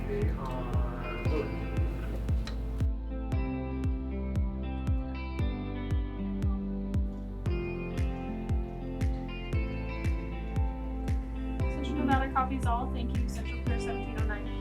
They are good. Central Nevada copies all. Thank you, Central Clear 1709.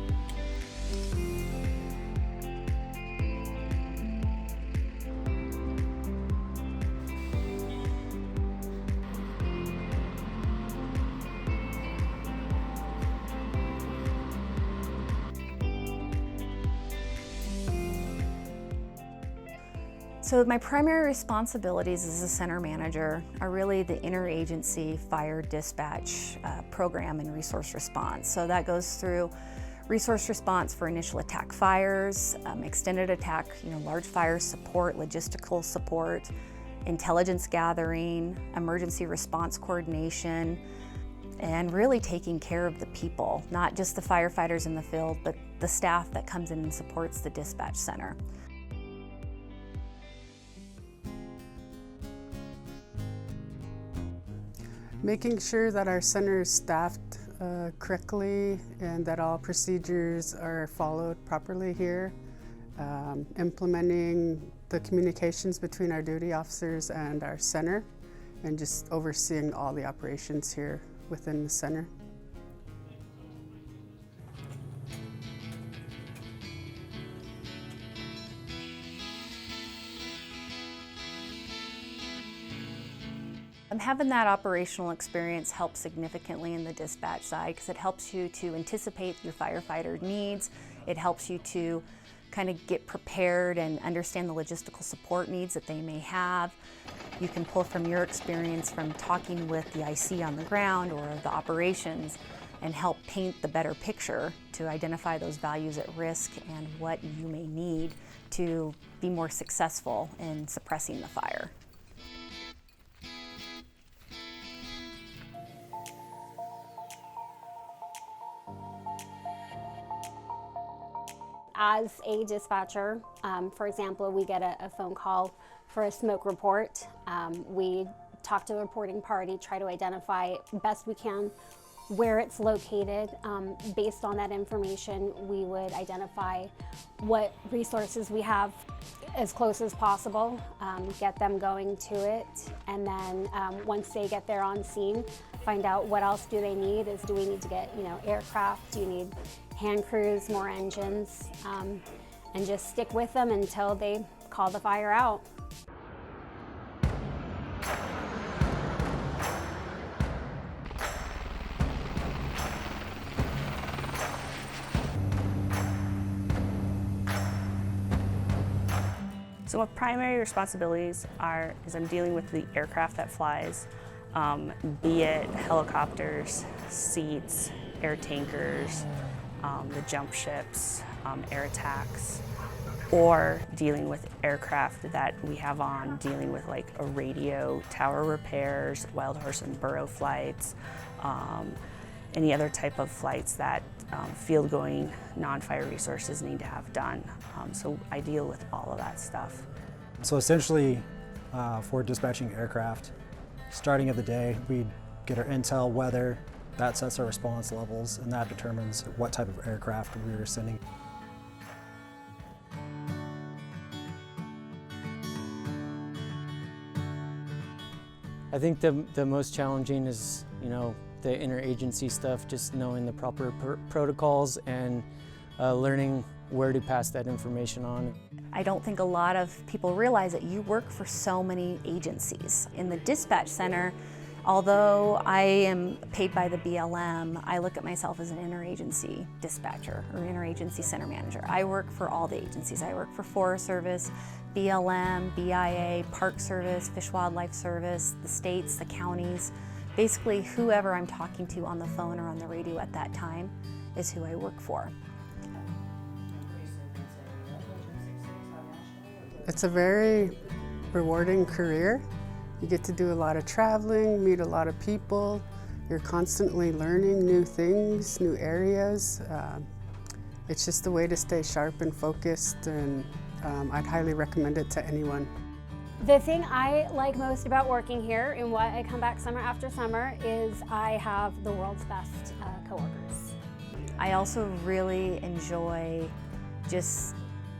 So my primary responsibilities as a center manager are really the interagency fire dispatch program and resource response. So that goes through resource response for initial attack fires, extended attack, large fire support, logistical support, intelligence gathering, emergency response coordination, and really taking care of the people, not just the firefighters in the field, but the staff that comes in and supports the dispatch center. Making sure that our center is staffed correctly and that all procedures are followed properly here. Implementing the communications between our duty officers and our center, and just overseeing all the operations here within the center. Having that operational experience helps significantly in the dispatch side because it helps you to anticipate your firefighter needs. It helps you to kind of get prepared and understand the logistical support needs that they may have. You can pull from your experience from talking with the IC on the ground or the operations and help paint the better picture to identify those values at risk and what you may need to be more successful in suppressing the fire. As a dispatcher, for example, we get a phone call for a smoke report. We talk to the reporting party, try to identify best we can where it's located. Based on that information, we would identify what resources we have as close as possible, get them going to it, and then once they get there on scene, find out what else do they need. Do we need to get aircraft? Do you need hand crews, more engines, and just stick with them until they call the fire out. So my primary responsibilities is I'm dealing with the aircraft that flies, be it helicopters, seats, air tankers, the jump ships, air attacks, or dealing with aircraft that we have on, dealing with like a radio tower repairs, wild horse and burrow flights, any other type of flights that field-going non-fire resources need to have done. So I deal with all of that stuff. So essentially, for dispatching aircraft, starting of the day, we get our intel, weather, that sets our response levels, and that determines what type of aircraft we are sending. I think the most challenging is, the interagency stuff, just knowing the proper protocols and learning where to pass that information on. I don't think a lot of people realize that you work for so many agencies. In the dispatch center, although I am paid by the BLM, I look at myself as an interagency dispatcher or interagency center manager. I work for all the agencies. I work for Forest Service, BLM, BIA, Park Service, Fish Wildlife Service, the states, the counties. Basically, whoever I'm talking to on the phone or on the radio at that time is who I work for. It's a very rewarding career. You get to do a lot of traveling, meet a lot of people. You're constantly learning new things, new areas. It's just a way to stay sharp and focused, and I'd highly recommend it to anyone. The thing I like most about working here and why I come back summer after summer is I have the world's best coworkers. I also really enjoy just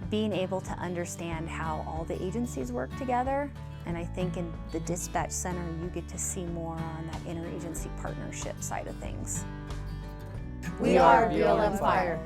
being able to understand how all the agencies work together. And I think in the dispatch center, you get to see more on that interagency partnership side of things. We are BLM Fire.